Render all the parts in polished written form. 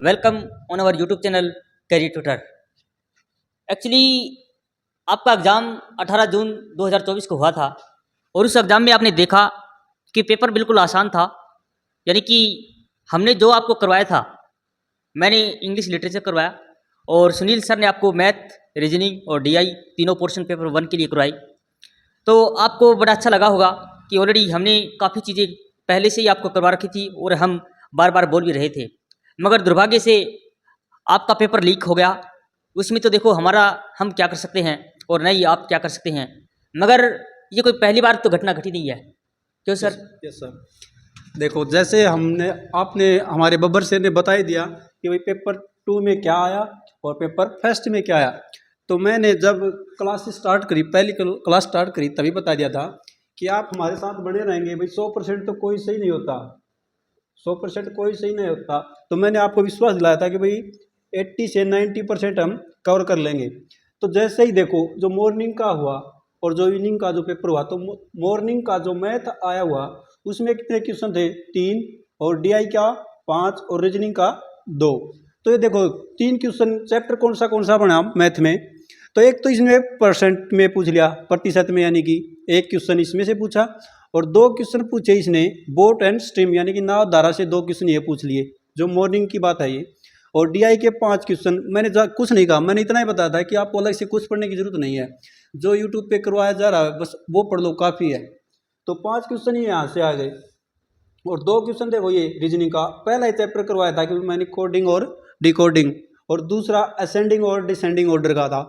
Welcome on our YouTube channel career tutor. Actually आपका exam 18 जून 2024 को हुआ था और उस एग्ज़ाम में आपने देखा कि पेपर बिल्कुल आसान था। यानी कि हमने जो आपको करवाया था, मैंने इंग्लिश लिटरेचर करवाया और सुनील सर ने आपको मैथ, रीजनिंग और डीआई तीनों पोर्शन पेपर 1 के लिए करवाई। तो आपको बड़ा अच्छा लगा होगा कि ऑलरेडी हमने काफ़ी चीज़ें पहले से ही आपको करवा रखी थी और हम बार बार बोल भी रहे थे, मगर दुर्भाग्य से आपका पेपर लीक हो गया। उसमें तो देखो हम क्या कर सकते हैं और नहीं आप क्या कर सकते हैं, मगर ये कोई पहली बार तो घटना घटी नहीं है। क्यों सर? Yes sir. देखो, जैसे आपने हमारे बब्बर सर ने बता ही दिया कि भाई पेपर 2 में क्या आया और पेपर फर्स्ट में क्या आया। तो मैंने जब क्लास स्टार्ट करी, पहली क्लास स्टार्ट करी, तभी बता दिया था कि आप हमारे साथ बने रहेंगे। भाई 100% तो कोई सही नहीं होता, 100% कोई सही नहीं होता। तो मैंने आपको विश्वास दिलाया था कि भाई 80 से 90% हम कवर कर लेंगे। तो जैसे ही देखो, जो मॉर्निंग का हुआ और जो इवनिंग का जो पेपर हुआ, तो मॉर्निंग का जो मैथ आया हुआ उसमें कितने क्वेश्चन थे? 3, और डीआई का 5 और रीजनिंग का 2। तो ये देखो 3 क्वेश्चन चैप्टर कौन सा बना मैथ में। तो एक तो इसमें परसेंट में पूछ लिया, प्रतिशत में, यानी कि एक क्वेश्चन इसमें से पूछा और 2 क्वेश्चन पूछे इसने बोट एंड स्ट्रीम, यानी कि नाव धारा से 2 क्वेश्चन ये पूछ लिए, जो मॉर्निंग की बात है ये। और डीआई के 5 क्वेश्चन। मैंने कुछ नहीं कहा, मैंने इतना ही बताया था कि आपको अलग से कुछ पढ़ने की जरूरत नहीं है, जो यूट्यूब पे करवाया जा रहा है बस वो पढ़ लो, काफ़ी है। तो 5 क्वेश्चन ही यहाँ से आ गए और 2 क्वेश्चन थे वो ये रीजनिंग का। पहला ही चैप्टर करवाया था कि मैंने कोडिंग और डिकोडिंग, और दूसरा असेंडिंग और डिसेंडिंग ऑर्डर का था।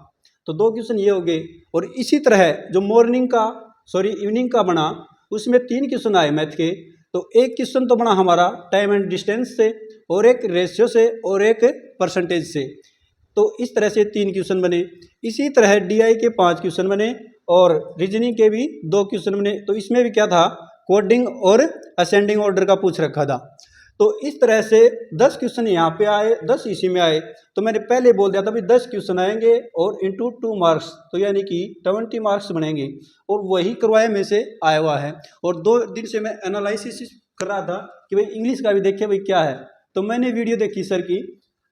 तो 2 क्वेश्चन ये हो गए। और इसी तरह जो इवनिंग का बना, उसमें 3 क्वेश्चन आए मैथ के। तो एक क्वेश्चन तो बना हमारा टाइम एंड डिस्टेंस से, और एक रेशियो से, और एक परसेंटेज से। तो इस तरह से 3 क्वेश्चन बने। इसी तरह डीआई के 5 क्वेश्चन बने और रीजनिंग के भी 2 क्वेश्चन बने। तो इसमें भी क्या था? कोडिंग और असेंडिंग ऑर्डर का पूछ रखा था। तो इस तरह से 10 क्वेश्चन यहाँ पे आए, 10 इसी में आए। तो मैंने पहले बोल दिया था भाई 10 क्वेश्चन आएंगे और इंटू 2 मार्क्स, तो यानी कि 20 मार्क्स बनेंगे, और वही करवाए में से आया हुआ है। और 2 दिन से मैं एनालिसिस कर रहा था कि भाई इंग्लिश का भी देखिए भाई क्या है। तो मैंने वीडियो देखी सर की,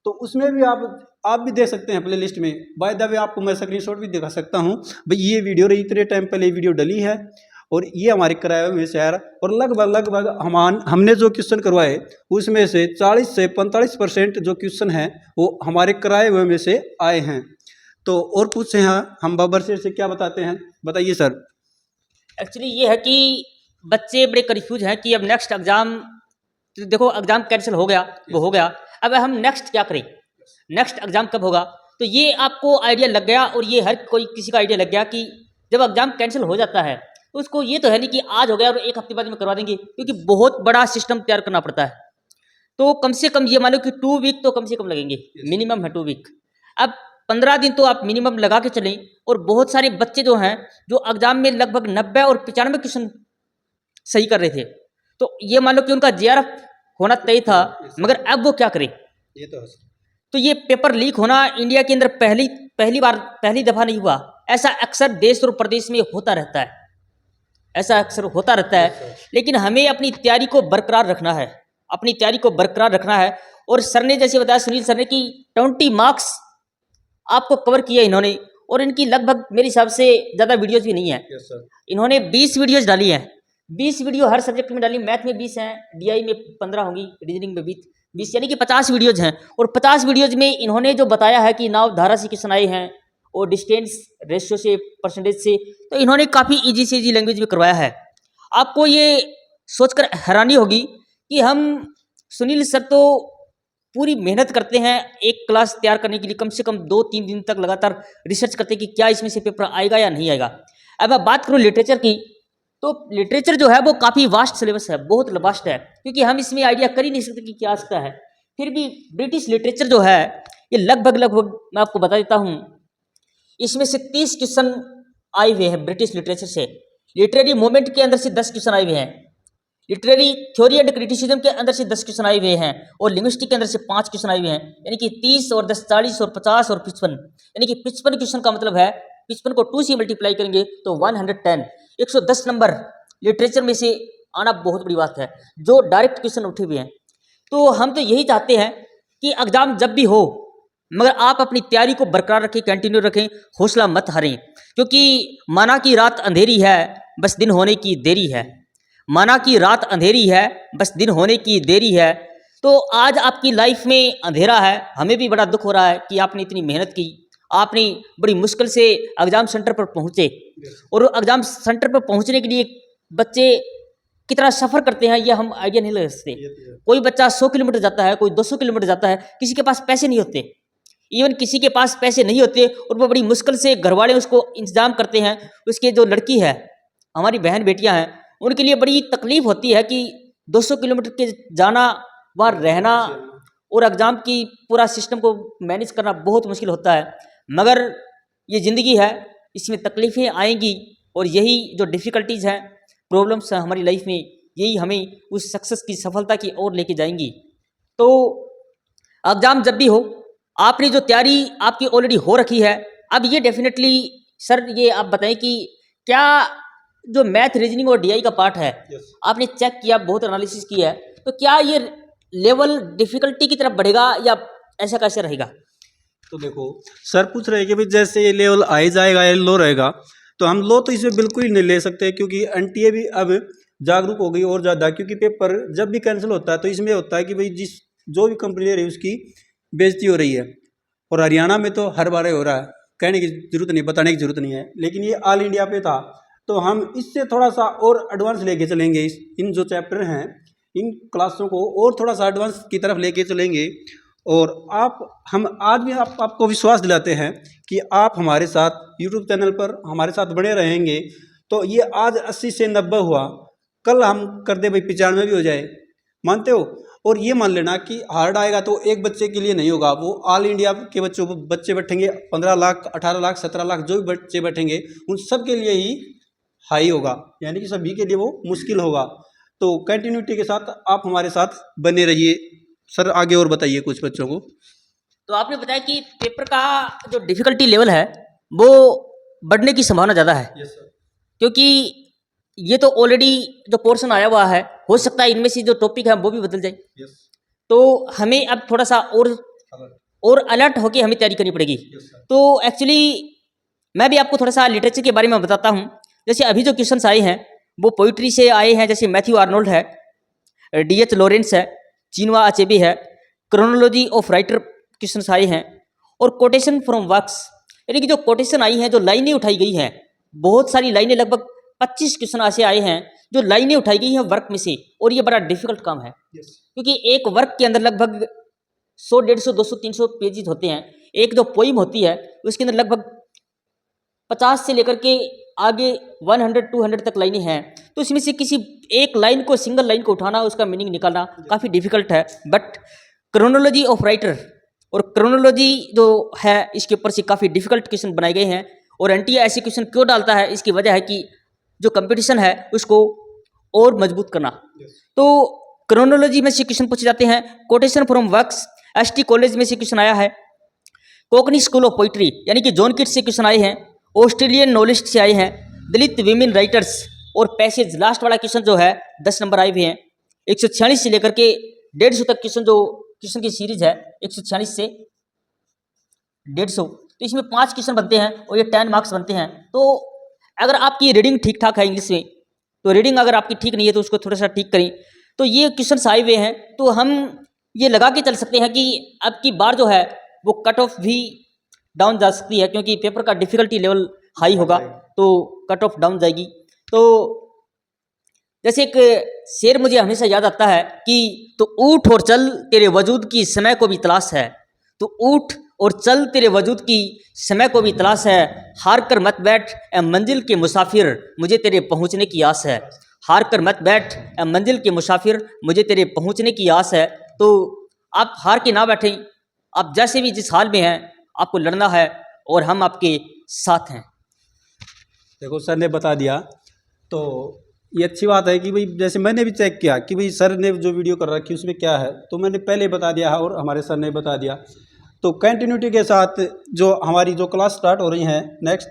तो उसमें भी आप भी देख सकते हैं प्ले लिस्ट में। बाय द वे आपको मैं स्क्रीनशॉट भी दिखा सकता हूँ भाई, ये वीडियो रही, इतने टाइम पहले वीडियो डली है और ये हमारे कराए हुए शहर। और लगभग हमने जो क्वेश्चन करवाए उसमें से 40 से 45% जो क्वेश्चन हैं वो हमारे कराए हुए में से आए हैं। तो और पूछे हैं हम बब्बर से क्या बताते हैं, बताइए सर। एक्चुअली ये है कि बच्चे बड़े कन्फ्यूज हैं कि अब नेक्स्ट एग्ज़ाम, देखो एग्ज़ाम कैंसिल हो गया, वो हो गया, अब हम नेक्स्ट क्या करें, नेक्स्ट एग्ज़ाम कब होगा। तो ये आपको आइडिया लग गया और ये हर कोई किसी का आइडिया लग गया कि जब एग्ज़ाम कैंसिल हो जाता है तो उसको ये तो है नहीं कि आज हो गया और 1 हफ्ते बाद में करवा देंगे, क्योंकि बहुत बड़ा सिस्टम तैयार करना पड़ता है। तो कम से कम ये मान लो कि 2 वीक तो कम से कम लगेंगे, मिनिमम है 2 वीक। अब 15 दिन तो आप मिनिमम लगा के चलें, और बहुत सारे बच्चे जो हैं जो एग्ज़ाम में लगभग 90 और 95 क्वेश्चन सही कर रहे थे, तो ये मान लो कि उनका जेआरएफ होना तय था, मगर अब वो क्या करें। ये तो ये पेपर लीक होना इंडिया के अंदर पहली दफा नहीं हुआ। ऐसा अक्सर देश और प्रदेश में होता रहता है, ऐसा अक्सर होता रहता है। लेकिन हमें अपनी तैयारी को बरकरार रखना है, अपनी तैयारी को बरकरार रखना है। और सर ने जैसे बताया, सुनील सर ने, कि 20 मार्क्स आपको कवर किया इन्होंने, और इनकी लगभग मेरे हिसाब से ज़्यादा वीडियोज़ भी नहीं है। इन्होंने 20 वीडियोज़ डाली हैं, 20 वीडियो हर सब्जेक्ट में डाली। मैथ में 20 हैं, डीआई में 15 होंगी, रीजनिंग में 20, यानी कि 50 वीडियोज़ हैं। और 50 वीडियोज़ में इन्होंने जो बताया है कि नाव धारा से क्वेश्चन आए हैं और डिस्टेंस, रेशियो से, परसेंटेज से, तो इन्होंने काफ़ी ईजी से ईजी लैंग्वेज में करवाया है। आपको ये सोचकर हैरानी होगी कि हम सुनील सर तो पूरी मेहनत करते हैं एक क्लास तैयार करने के लिए, कम से कम 2-3 दिन तक लगातार रिसर्च करते हैं कि क्या इसमें से पेपर आएगा या नहीं आएगा। अब मैं बात करूँ लिटरेचर की, तो लिटरेचर जो है वो काफ़ी वास्ट सिलेबस है, बहुत वास्ट है, क्योंकि हम इसमें आइडिया कर ही नहीं सकते कि क्या आ सकता है। फिर भी ब्रिटिश लिटरेचर जो है ये लगभग मैं आपको बता देता हूँ, इसमें से 30 क्वेश्चन आए हुए हैं ब्रिटिश लिटरेचर से। लिटरेरी मूवमेंट के अंदर से 10 क्वेश्चन आए हुए हैं, लिटरेरी थ्योरी एंड क्रिटिसिज्म के अंदर से 10 क्वेश्चन आए हुए हैं, और लिंग्विस्टिक के अंदर से 5 क्वेश्चन आए हुए हैं। यानी कि 30 और 10 40 और 50 और 55, यानी कि 55 क्वेश्चन का मतलब है 55 को 2 से मल्टीप्लाई करेंगे तो 110, 110 नंबर लिटरेचर में से आना बहुत बड़ी बात है, जो डायरेक्ट क्वेश्चन उठे हुए हैं। तो हम तो यही चाहते हैं कि एग्ज़ाम जब भी हो, मगर आप अपनी तैयारी को बरकरार रखें, कंटिन्यू रखें, हौसला मत हारें। क्योंकि माना कि रात अंधेरी है, बस दिन होने की देरी है। माना कि रात अंधेरी है, बस दिन होने की देरी है। तो आज आपकी लाइफ में अंधेरा है, हमें भी बड़ा दुख हो रहा है कि आपने इतनी मेहनत की, आपने बड़ी मुश्किल से एग्ज़ाम सेंटर पर पहुँचे, और एग्ज़ाम सेंटर पर पहुँचने के लिए बच्चे कितना सफ़र करते हैं ये हम आइडिया नहीं लगा सकते। कोई बच्चा 100 किलोमीटर जाता है, कोई 200 किलोमीटर जाता है, किसी के पास पैसे नहीं होते। इवन किसी के पास पैसे नहीं होते और वो बड़ी मुश्किल से घर वाले उसको इंतज़ाम करते हैं। उसके जो लड़की है, हमारी बहन बेटियां हैं, उनके लिए बड़ी तकलीफ़ होती है कि 200 किलोमीटर के जाना, वहाँ रहना और एग्ज़ाम की पूरा सिस्टम को मैनेज करना बहुत मुश्किल होता है। मगर ये ज़िंदगी है, इसमें तकलीफ़ें आएंगी और यही जो डिफ़िकल्टीज़ हैं, प्रॉब्लम्स हैं हमारी लाइफ में, यही हमें उस सक्सेस की सफलता की ओर लेके जाएंगी। तो एग्ज़ाम जब भी हो, आपने जो तैयारी आपकी ऑलरेडी हो रखी है, अब ये डेफिनेटली सर ये आप बताएं कि क्या जो मैथ रीजनिंग और डीआई का पार्ट है, आपने चेक किया, बहुत एनालिसिस किया है, तो क्या ये लेवल डिफ़िकल्टी की तरफ बढ़ेगा या ऐसा कैसे रहेगा? तो देखो सर पूछ रहे हैं कि भाई जैसे ये लेवल हाई जाएगा या लो रहेगा, तो हम लो तो इसमें बिल्कुल ही नहीं ले सकते, क्योंकि एनटीए भी अब जागरूक हो गई और ज़्यादा। क्योंकि पेपर जब भी कैंसिल होता है तो इसमें होता है कि भाई जो भी कंपनी ले रही है उसकी बेइज्जती हो रही है। और हरियाणा में तो हर बार हो रहा है, कहने की ज़रूरत नहीं, बताने की ज़रूरत नहीं है, लेकिन ये ऑल इंडिया पे था। तो हम इससे थोड़ा सा और एडवांस लेके चलेंगे, इन जो चैप्टर हैं इन क्लासों को और थोड़ा सा एडवांस की तरफ लेके चलेंगे। और हम आज भी आपको विश्वास दिलाते हैं कि आप हमारे साथ यूट्यूब चैनल पर हमारे साथ बने रहेंगे। तो ये आज 80 से 90 हुआ, कल हम कर दे भाई 95 भी हो जाए, मानते हो? और ये मान लेना कि हार्ड आएगा तो एक बच्चे के लिए नहीं होगा, वो ऑल इंडिया के बच्चे बैठेंगे, 15 लाख 18 लाख 17 लाख जो भी बच्चे बैठेंगे उन सब के लिए ही हाई होगा, यानी कि सभी के लिए वो मुश्किल होगा। तो कंटिन्यूटी के साथ आप हमारे साथ बने रहिए। सर आगे और बताइए कुछ बच्चों को। तो आपने बताया कि पेपर का जो डिफ़िकल्टी लेवल है वो बढ़ने की संभावना ज़्यादा है, यस सर। क्योंकि ये तो ऑलरेडी जो पोर्शन आया हुआ है, हो सकता है इनमें से जो टॉपिक है वो भी बदल जाए। यस। तो हमें अब थोड़ा सा और अलर्ट होकर हमें तैयारी करनी पड़ेगी। तो एक्चुअली मैं भी आपको थोड़ा सा लिटरेचर के बारे में बताता हूँ। जैसे अभी जो क्वेश्चंस आए हैं वो पोइट्री से आए हैं, जैसे मैथ्यू आर्नोल्ड है, डीएच लॉरेंस है, चिनवा अचेबे है, क्रोनोलॉजी ऑफ राइटर क्वेश्चंस आए हैं, और कोटेशन फ्रॉम वर्क्स, यानी कि जो कोटेशन आई हैं, जो लाइनें उठाई गई हैं, बहुत सारी लाइनें, लगभग 25 क्वेश्चन ऐसे आए हैं जो लाइनें उठाई गई हैं वर्क में से। और ये बड़ा डिफिकल्ट काम है, क्योंकि एक वर्क के अंदर लगभग 100, 150, 200, 300 पेजेस होते हैं। एक जो पोइम होती है उसके अंदर लगभग 50 से लेकर के आगे 100, 200 तक लाइनें हैं। तो इसमें से किसी एक लाइन को, सिंगल लाइन को उठाना, उसका मीनिंग निकालना काफ़ी डिफिकल्ट है। बट क्रोनोलॉजी ऑफ राइटर और क्रोनोलॉजी जो है, इसके ऊपर से काफ़ी डिफिकल्ट क्वेश्चन बनाए गए हैं। और एनटीए ऐसे क्वेश्चन क्यों डालता है, इसकी वजह है कि जो कंपटीशन है उसको और मजबूत करना। तो क्रोनोलॉजी में से क्वेश्चन पूछे जाते हैं। Quotation from works, ST college में से क्वेश्चन आया है। कोकनी स्कूल ऑफ पोइट्री यानी कि जॉन किट्स से क्वेश्चन आए हैं। ऑस्ट्रेलियन नॉलेजिस्ट से आए हैं। दलित विमेन राइटर्स और पैसेज, लास्ट वाला क्वेश्चन जो है 10 नंबर आए हुए हैं। 146 से लेकर के 150 तक क्वेश्चन, जो क्वेश्चन की सीरीज है 146 से 150, तो इसमें 5 क्वेश्चन बनते हैं और ये 10 मार्क्स बनते हैं। तो अगर आपकी रीडिंग ठीक ठाक है इंग्लिश में, तो रीडिंग अगर आपकी ठीक नहीं है तो उसको थोड़ा सा ठीक करें। तो ये क्वेश्चन आए हुए हैं, तो हम ये लगा के चल सकते हैं कि अब की बार जो है वो कट ऑफ भी डाउन जा सकती है, क्योंकि पेपर का डिफिकल्टी लेवल हाई होगा तो कट ऑफ डाउन जाएगी। तो जैसे एक शेर मुझे हमेशा याद आता है कि तो उठ और चल तेरे वजूद की समय को भी तलाश है, तो उठ और चल तेरे वजूद की समय को भी तलाश है। हार कर मत बैठ ए मंजिल के मुसाफिर, मुझे तेरे पहुंचने की आस है। हार कर मत बैठ ए मंजिल के मुसाफिर, मुझे तेरे पहुंचने की आस है। तो आप हार के ना बैठें, आप जैसे भी जिस हाल में हैं आपको लड़ना है और हम आपके साथ हैं। देखो सर ने बता दिया, तो ये अच्छी बात है कि भाई जैसे मैंने भी चेक किया कि भाई सर ने जो वीडियो कर रखी उसमें क्या है, तो मैंने पहले बता दिया है और हमारे सर ने बता दिया। तो कंटिन्यूटी के साथ जो हमारी जो क्लास स्टार्ट हो रही हैं नेक्स्ट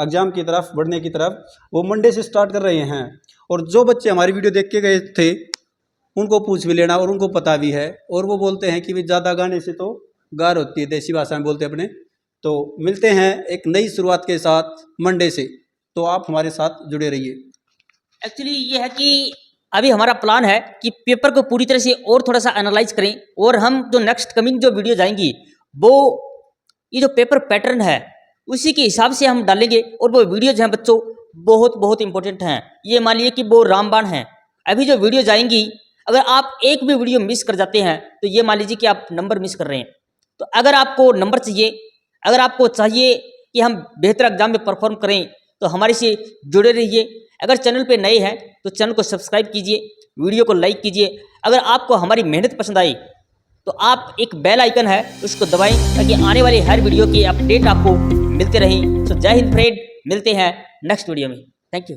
एग्ज़ाम की तरफ बढ़ने की तरफ, वो मंडे से स्टार्ट कर रहे हैं। और जो बच्चे हमारी वीडियो देख के गए थे उनको पूछ भी लेना और उनको पता भी है। और वो बोलते हैं कि भाई ज़्यादा गाने से तो गार होती है, देसी भाषा में बोलते हैं अपने। तो मिलते हैं एक नई शुरुआत के साथ मंडे से, तो आप हमारे साथ जुड़े रहिए। एक्चुअली ये है कि अभी हमारा प्लान है कि पेपर को पूरी तरह से और थोड़ा सा एनालाइज करें, और हम जो नेक्स्ट कमिंग जो वीडियो जाएंगी वो ये जो पेपर पैटर्न है उसी के हिसाब से हम डालेंगे। और वो वीडियो जो हैं बच्चों बहुत बहुत इंपॉर्टेंट हैं। ये मान लीजिए कि वो रामबाण हैं। अभी जो वीडियो जाएंगी अगर आप एक भी वीडियो मिस कर जाते हैं तो ये मान लीजिए कि आप नंबर मिस कर रहे हैं। तो अगर आपको नंबर चाहिए, अगर आपको चाहिए कि हम बेहतर एग्जाम में परफॉर्म करें, तो हमारे से जुड़े रहिए। अगर चैनल पे नए हैं तो चैनल को सब्सक्राइब कीजिए, वीडियो को लाइक कीजिए। अगर आपको हमारी मेहनत पसंद आई तो आप एक बेल आइकन है उसको दबाएं, ताकि आने वाली हर वीडियो की अपडेट आपको मिलते रहें। तो जय हिंद फ्रेंड, मिलते हैं नेक्स्ट वीडियो में। Thank you.